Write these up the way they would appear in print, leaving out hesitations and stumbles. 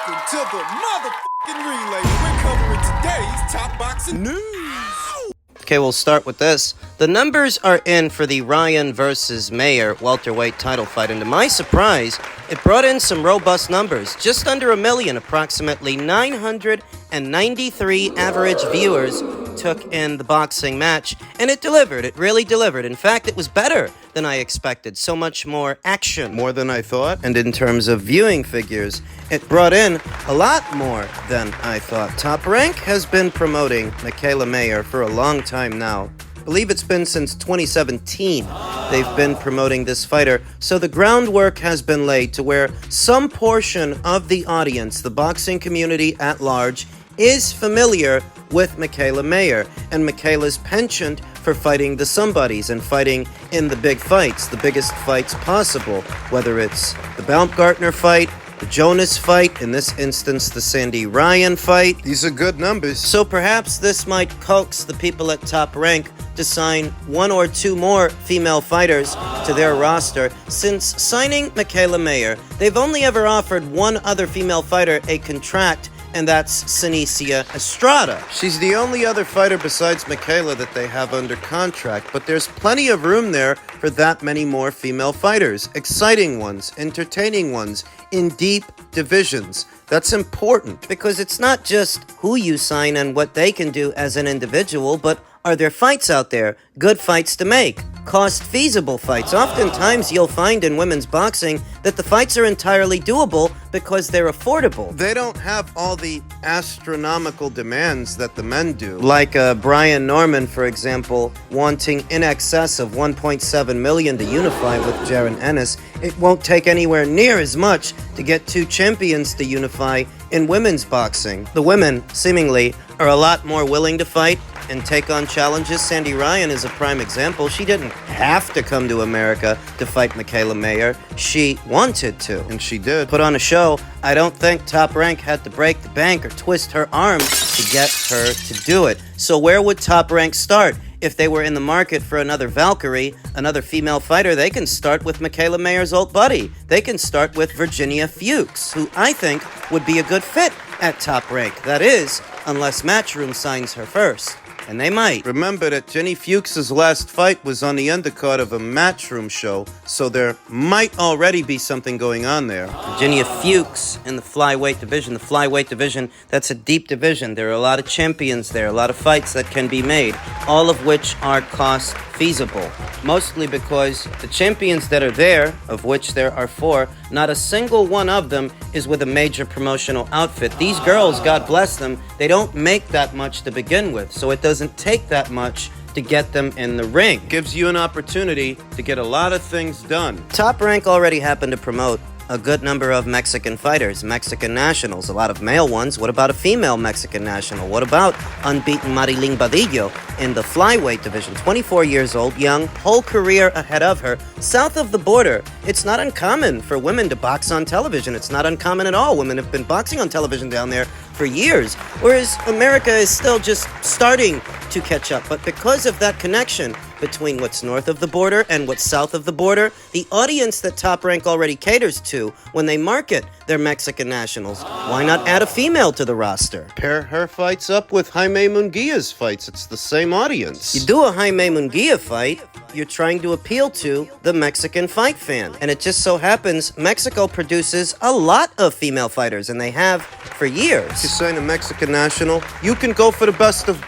Welcome to the motherfucking relay. We're covering today's top boxing news. Okay, we'll start with this. The numbers are in for the Ryan versus Mayer welterweight title fight, and to my surprise, it brought in some robust numbers. Just under 1 million, approximately 993 average viewers took in the boxing match, and it delivered. It really delivered. In fact, it was better than I expected. So much more action. More than I thought. And in terms of viewing figures, it brought in a lot more than I thought. Top Rank has been promoting Mikaela Mayer for a long time now. I believe it's been since 2017 they've been promoting this fighter, so the groundwork has been laid to where some portion of the audience, the boxing community at large, is familiar with Mikaela Mayer and Mikaela's penchant for fighting the somebodies and fighting in the big fights, the biggest fights possible, whether it's the Baumgartner fight, the Jonas fight, in this instance the Sandy Ryan fight. These are good numbers. So perhaps this might coax the people at Top Rank to sign 1 or 2 more female fighters to their roster. Since signing Mikaela Mayer, they've only ever offered one other female fighter a contract, and that's Senicia Estrada. She's the only other fighter besides Mikaela that they have under contract, but there's plenty of room there for that many more female fighters. Exciting ones, entertaining ones, in deep divisions. That's important, because it's not just who you sign and what they can do as an individual, but are there fights out there, good fights to make, cost-feasible fights? Oftentimes you'll find in women's boxing that the fights are entirely doable because they're affordable. They don't have all the astronomical demands that the men do. Like Brian Norman, for example, wanting in excess of $1.7 million to unify with Jaron Ennis. It won't take anywhere near as much to get 2 champions to unify in women's boxing. The women, seemingly, are a lot more willing to fight and take on challenges. Sandy Ryan is a prime example. She didn't have to come to America to fight Mikaela Mayer. She wanted to, and she did. Put on a show. I don't think Top Rank had to break the bank or twist her arm to get her to do it. So where would Top Rank start? If they were in the market for another Valkyrie, another female fighter, they can start with Mikaela Mayer's old buddy. They can start with Virginia Fuchs, who I think would be a good fit at Top Rank. That is, unless Matchroom signs her first. And they might. Remember that Jenny Fuchs' last fight was on the undercard of a Matchroom show, so there might already be something going on there. Virginia Fuchs in the flyweight division. The flyweight division, that's a deep division. There are a lot of champions there, a lot of fights that can be made, all of which are cost feasible. Mostly because the champions that are there, of which there are 4, not a single one of them is with a major promotional outfit. These girls, God bless them, they don't make that much to begin with, so it doesn't take that much to get them in the ring. Gives you an opportunity to get a lot of things done. Top Rank already happened to promote a good number of Mexican fighters, Mexican nationals, a lot of male ones. What about a female Mexican national? What about unbeaten Marilyn Badillo in the flyweight division? 24 years old, young, whole career ahead of her, south of the border. It's not uncommon for women to box on television. It's not uncommon at all. Women have been boxing on television down there for years, whereas America is still just starting to catch up. But because of that connection between what's north of the border and what's south of the border, the audience that Top Rank already caters to when they market their Mexican nationals, why not add a female to the roster? Pair her fights up with Jaime Munguia's fights. It's the same audience. You do a Jaime Munguia fight, you're trying to appeal to the Mexican fight fan. And it just so happens Mexico produces a lot of female fighters, and they have for years. You sign a Mexican national, you can go for the best of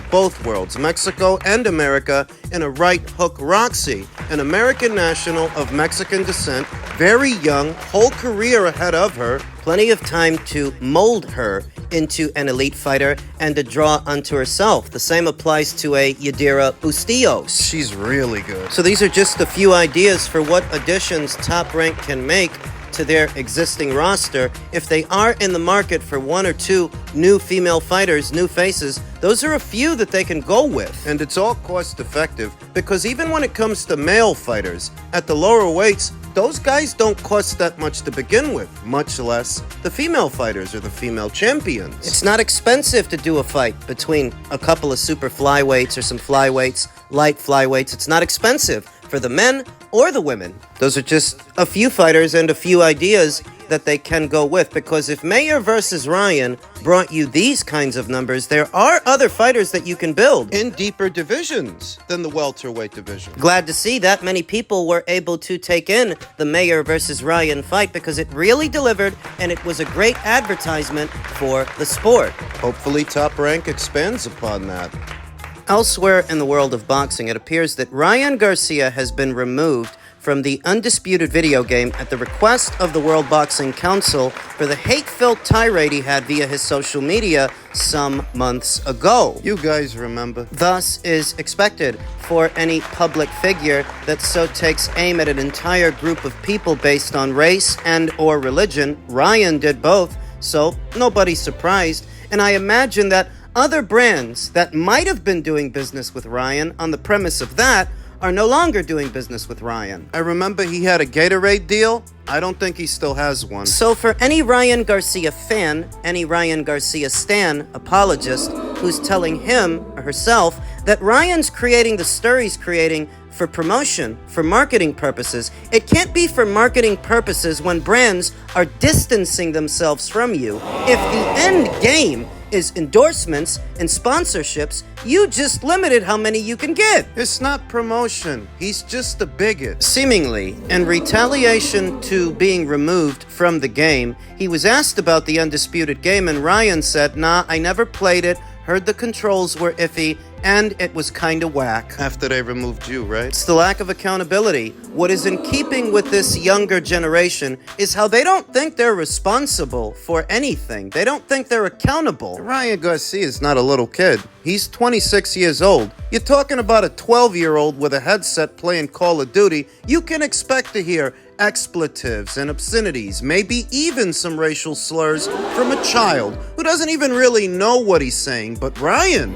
both worlds, Mexico and America, in a right hook Roxy, an American national of Mexican descent, very young, whole career ahead of her, plenty of time to mold her into an elite fighter and to draw unto herself. The same applies to a Yadira Bustillos. She's really good. So these are just a few ideas for what additions Top Rank can make to their existing roster. If they are in the market for 1 or 2 new female fighters, new faces, those are a few that they can go with. And it's all cost effective, because even when it comes to male fighters at the lower weights, those guys don't cost that much to begin with, much less the female fighters or the female champions. It's not expensive to do a fight between a couple of super flyweights or some flyweights, light flyweights. It's not expensive for the men or the women. Those are just a few fighters and a few ideas that they can go with, because if Mayer versus Ryan brought you these kinds of numbers, there are other fighters that you can build In deeper divisions than the welterweight division. Glad to see that many people were able to take in the Mayer versus Ryan fight, because it really delivered and it was a great advertisement for the sport. Hopefully Top Rank expands upon that. Elsewhere in the world of boxing, it appears that Ryan Garcia has been removed from the Undisputed video game at the request of the World Boxing Council for the hate-filled tirade he had via his social media some months ago. You guys remember. Thus is expected for any public figure that so takes aim at an entire group of people based on race and or religion. Ryan did both, so nobody's surprised. And I imagine that other brands that might have been doing business with Ryan on the premise of that are no longer doing business with Ryan. I remember he had a Gatorade deal. I don't think he still has one. So for any Ryan Garcia fan, any Ryan Garcia stan apologist who's telling him or herself that Ryan's creating the stir he's creating for promotion, for marketing purposes, it can't be for marketing purposes when brands are distancing themselves from you. If the end game is endorsements and sponsorships, you just limited how many you can get. It's not promotion. He's just a bigot. Seemingly, in retaliation to being removed from the game, he was asked about the Undisputed game, and Ryan said, "Nah, I never played it, heard the controls were iffy, and it was kinda whack." After they removed you, right? It's the lack of accountability. What is in keeping with this younger generation is how they don't think they're responsible for anything. They don't think they're accountable. Ryan Garcia is not a little kid. He's 26 years old. You're talking about a 12-year-old with a headset playing Call of Duty. You can expect to hear expletives and obscenities, maybe even some racial slurs from a child who doesn't even really know what he's saying. But Ryan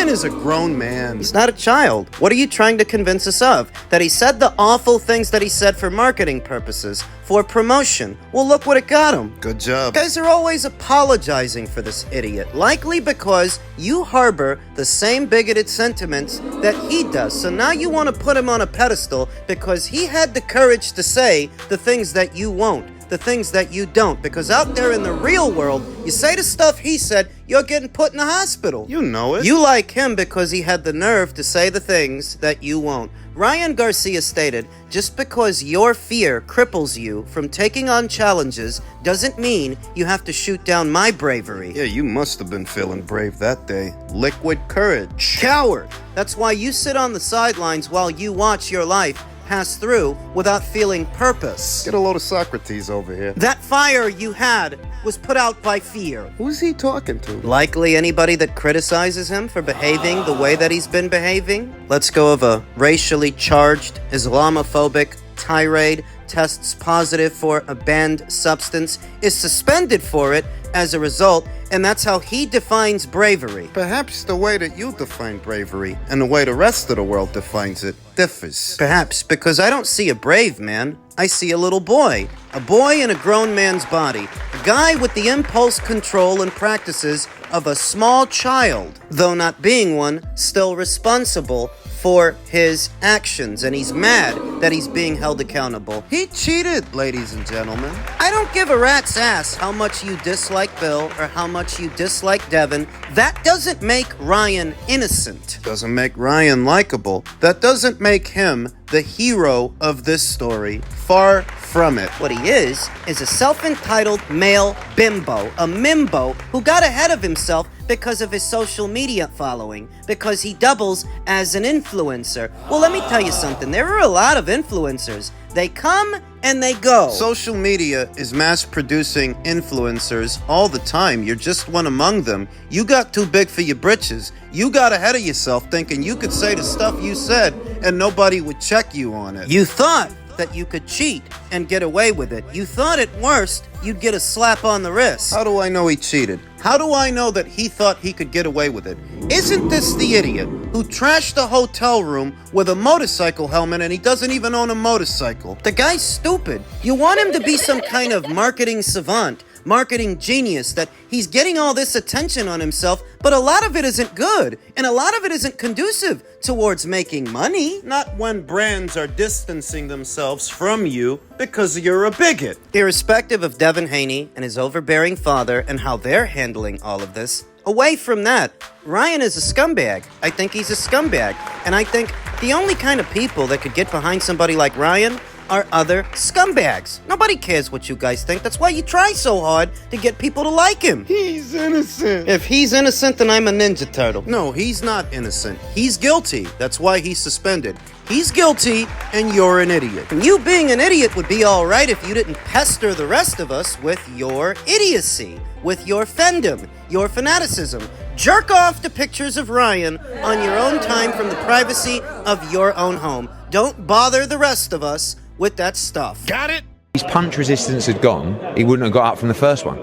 is a grown man. He's not a child. What are you trying to convince us of? That he said the awful things that he said for marketing purposes, for promotion. Well, look what it got him. Good job. You guys are always apologizing for this idiot, likely because you harbor the same bigoted sentiments that he does. So now you want to put him on a pedestal because he had the courage to say the things that you won't, the things that you don't. Because out there in the real world, you say the stuff he said, you're getting put in the hospital. You know it. You like him because he had the nerve to say the things that you won't. Ryan Garcia stated, "Just because your fear cripples you from taking on challenges doesn't mean you have to shoot down my bravery." Yeah, you must have been feeling brave that day. Liquid courage. Coward! That's why you sit on the sidelines while you watch your life pass through without feeling purpose. Get a load of Socrates over here. That fire you had was put out by fear. Who's he talking to? Likely anybody that criticizes him for behaving the way that he's been behaving. Let's go of a racially charged, Islamophobic tirade, tests positive for a banned substance, is suspended for it as a result, and that's how he defines bravery. Perhaps the way that you define bravery and the way the rest of the world defines it differs. Perhaps, because I don't see a brave man. I see a little boy. A boy in a grown man's body. A guy with the impulse control and practices of a small child. Though not being one, still responsible for his actions, and he's mad that he's being held accountable. He cheated, ladies and gentlemen. I don't give a rat's ass how much you dislike Bill or how much you dislike Devin. That doesn't make Ryan innocent. Doesn't make Ryan likable. That doesn't make him the hero of this story. Far from it. What he is a self-entitled male bimbo, a mimbo who got ahead of himself because of his social media following, because he doubles as an influencer. Well, let me tell you something. There are a lot of influencers. They come and they go. Social media is mass producing influencers all the time. You're just one among them. You got too big for your britches. You got ahead of yourself thinking you could say the stuff you said and nobody would check you on it. You thought that you could cheat and get away with it. You thought at worst you'd get a slap on the wrist. How do I know he cheated? How do I know that he thought he could get away with it? Isn't this the idiot who trashed a hotel room with a motorcycle helmet and he doesn't even own a motorcycle? The guy's stupid. You want him to be some kind of marketing savant, marketing genius that he's getting all this attention on himself, but a lot of it isn't good, and a lot of it isn't conducive towards making money. Not when brands are distancing themselves from you because you're a bigot. Irrespective of Devin Haney and his overbearing father and how they're handling all of this, away from that, Ryan is a scumbag. I think he's a scumbag. And I think the only kind of people that could get behind somebody like Ryan are other scumbags. Nobody cares what you guys think. That's why you try so hard to get people to like him. He's innocent. If he's innocent, then I'm a Ninja Turtle. No, he's not innocent. He's guilty. That's why he's suspended. He's guilty, and you're an idiot. And you being an idiot would be all right if you didn't pester the rest of us with your idiocy, with your fandom, your fanaticism. Jerk off to pictures of Ryan on your own time from the privacy of your own home. Don't bother the rest of us with that stuff. Got it? His punch resistance had gone, he wouldn't have got up from the first one.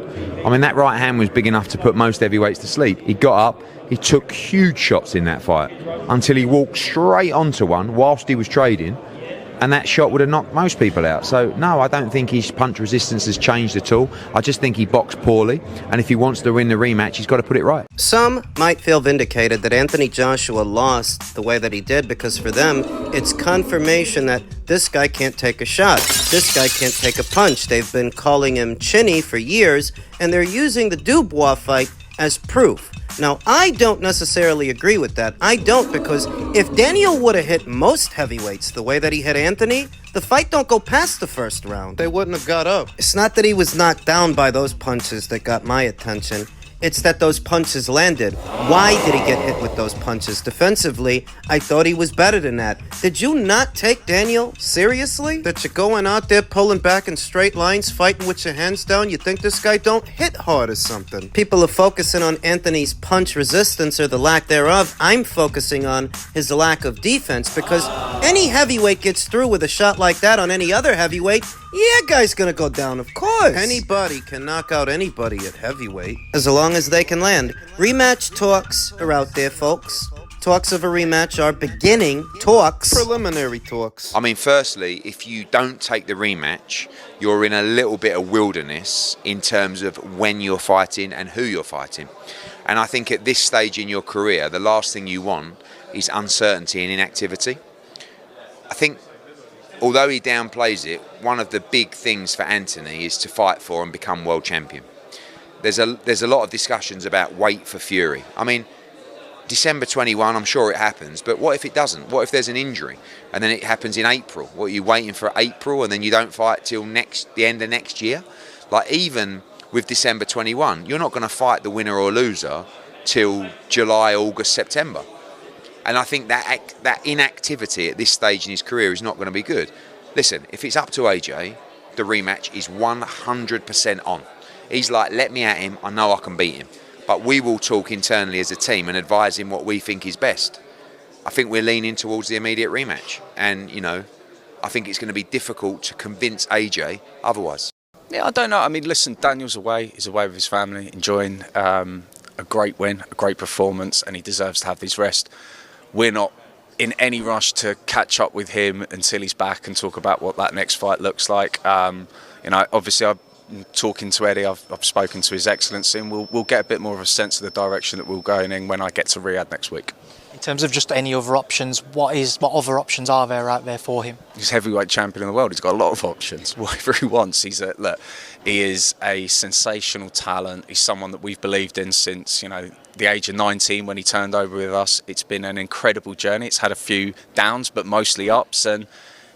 I mean, that right hand was big enough to put most heavyweights to sleep. He got up, he took huge shots in that fight until he walked straight onto one whilst he was trading, and that shot would have knocked most people out. So, no, I don't think his punch resistance has changed at all. I just think he boxed poorly, and if he wants to win the rematch, he's got to put it right. Some might feel vindicated that Anthony Joshua lost the way that he did because for them, it's confirmation that this guy can't take a shot. This guy can't take a punch. They've been calling him chinny for years, and they're using the Dubois fight as proof. Now, I don't necessarily agree with that. I don't, because if Daniel would have hit most heavyweights the way that he hit Anthony, the fight don't go past the first round. They wouldn't have got up. It's not that he was knocked down by those punches that got my attention. It's that those punches landed. Why did he get hit with those punches? Defensively, I thought he was better than that. Did you not take Daniel seriously? That you're going out there pulling back in straight lines, fighting with your hands down, you think this guy don't hit hard or something? People are focusing on Anthony's punch resistance or the lack thereof. I'm focusing on his lack of defense because any heavyweight gets through with a shot like that on any other heavyweight, yeah, guy's gonna go down, of course. Anybody can knock out anybody at heavyweight. As long as they can land. Rematch talks are out there, folks. Talks of a rematch are beginning. Talks. Preliminary talks. I mean, firstly, if you don't take the rematch, you're in a little bit of wilderness in terms of when you're fighting and who you're fighting. And I think at this stage in your career, the last thing you want is uncertainty and inactivity. I think, although he downplays it, one of the big things for Anthony is to fight for and become world champion. There's a lot of discussions about wait for Fury. I mean, December 21, I'm sure it happens, but what if it doesn't? What if there's an injury and then it happens in April? What, are you waiting for April and then you don't fight till the end of next year? Like, even with December 21, you're not going to fight the winner or loser till July, August, September. And I think that inactivity at this stage in his career is not going to be good. Listen, if it's up to AJ, the rematch is 100% on. He's like, let me at him, I know I can beat him. But we will talk internally as a team and advise him what we think is best. I think we're leaning towards the immediate rematch. And, you know, I think it's going to be difficult to convince AJ otherwise. Yeah, I don't know. I mean, listen, Daniel's away. He's away with his family, enjoying a great win, a great performance, and he deserves to have this rest. We're not in any rush to catch up with him until he's back and talk about what that next fight looks like. You know, obviously, I'm talking to Eddie. I've spoken to His Excellency, and we'll get a bit more of a sense of the direction that we're going in when I get to Riyadh next week. In terms of just any other options, what other options are there out there for him? He's heavyweight champion in the world. He's got a lot of options. Whatever he wants. He is a sensational talent. He's someone that we've believed in since, you know, the age of 19 when he turned over with us. It's been an incredible journey. It's had a few downs, but mostly ups, and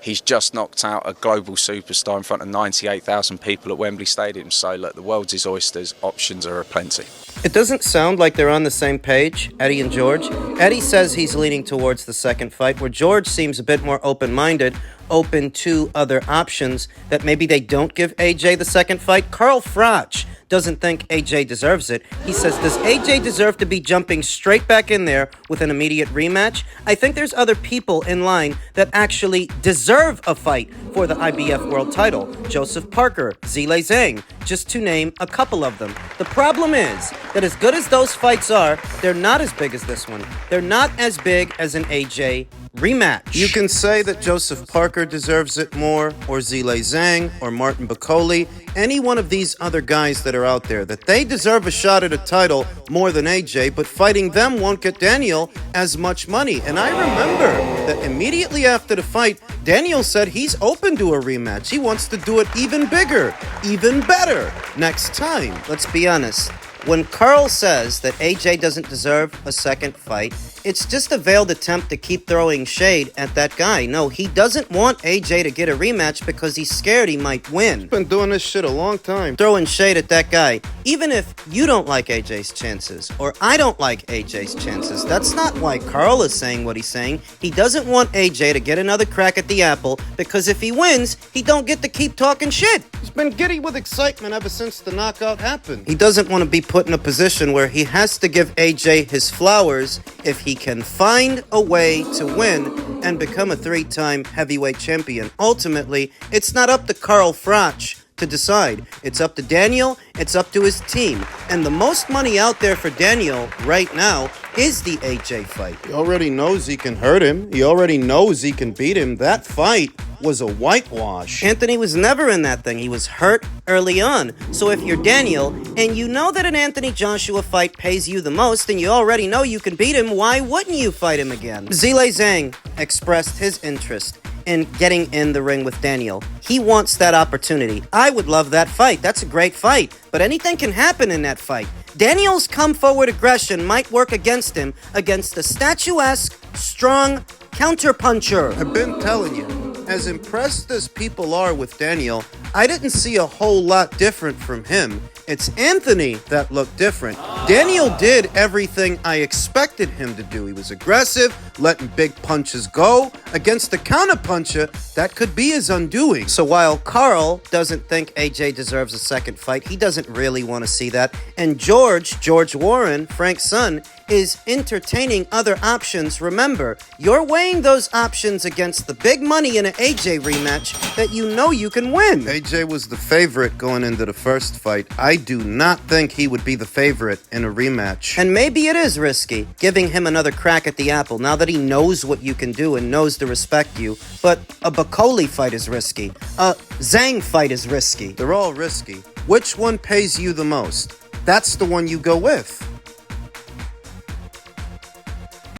he's just knocked out a global superstar in front of 98,000 people at Wembley Stadium. So, look, the world's his oysters. Options are aplenty. It doesn't sound like they're on the same page, Eddie and George. Eddie says he's leaning towards the second fight, where George seems a bit more open-minded, open to other options, that maybe they don't give AJ the second fight. Carl Froch doesn't think AJ deserves it. He says, does AJ deserve to be jumping straight back in there with an immediate rematch? I think there's other people in line that actually deserve a fight for the IBF world title. Joseph Parker, Zile Zhang, just to name a couple of them. The problem is that as good as those fights are, they're not as big as this one. They're not as big as an AJ rematch. You can say that Joseph Parker deserves it more, or Zhilei Zhang, or Martin Bakole, any one of these other guys that are out there, that they deserve a shot at a title more than AJ, but fighting them won't get Daniel as much money. And I remember that immediately after the fight, Daniel said he's open to a rematch. He wants to do it even bigger, even better next time. Let's be honest. When Carl says that AJ doesn't deserve a second fight, it's just a veiled attempt to keep throwing shade at that guy. No, he doesn't want AJ to get a rematch because he's scared he might win. Been doing this shit a long time. Throwing shade at that guy. Even if you don't like AJ's chances, or I don't like AJ's chances, that's not why Carl is saying what he's saying. He doesn't want AJ to get another crack at the apple, because if he wins, he don't get to keep talking shit. He's been giddy with excitement ever since the knockout happened. He doesn't want to be put in a position where he has to give AJ his flowers if he can find a way to win and become a 3-time heavyweight champion. Ultimately, it's not up to Carl Froch to decide. It's up to Daniel, it's up to his team. And the most money out there for Daniel right now is the AJ fight. He already knows he can hurt him. He already knows he can beat him. That fight was a whitewash. Anthony was never in that thing. He was hurt early on. So if you're Daniel, and you know that an Anthony Joshua fight pays you the most, and you already know you can beat him, why wouldn't you fight him again? Zhilei Zhang expressed his interest in getting in the ring with Daniel. He wants that opportunity. I would love that fight. That's a great fight. But anything can happen in that fight. Daniel's come-forward aggression might work against him, against the statuesque, strong counterpuncher. I've been telling you, as impressed as people are with Daniel, I didn't see a whole lot different from him. It's Anthony that looked different. Daniel did everything I expected him to do. He was aggressive, letting big punches go. Against the counterpuncher, that could be his undoing. So while Carl doesn't think AJ deserves a second fight, he doesn't really want to see that. And George Warren, Frank's son, is entertaining other options. Remember, you're weighing those options against the big money in an AJ rematch that you know you can win. AJ was the favorite going into the first fight. I do not think he would be the favorite in a rematch. And maybe it is risky, giving him another crack at the apple, now that he knows what you can do and knows to respect you. But a Bakole fight is risky. A Zhang fight is risky. They're all risky. Which one pays you the most? That's the one you go with.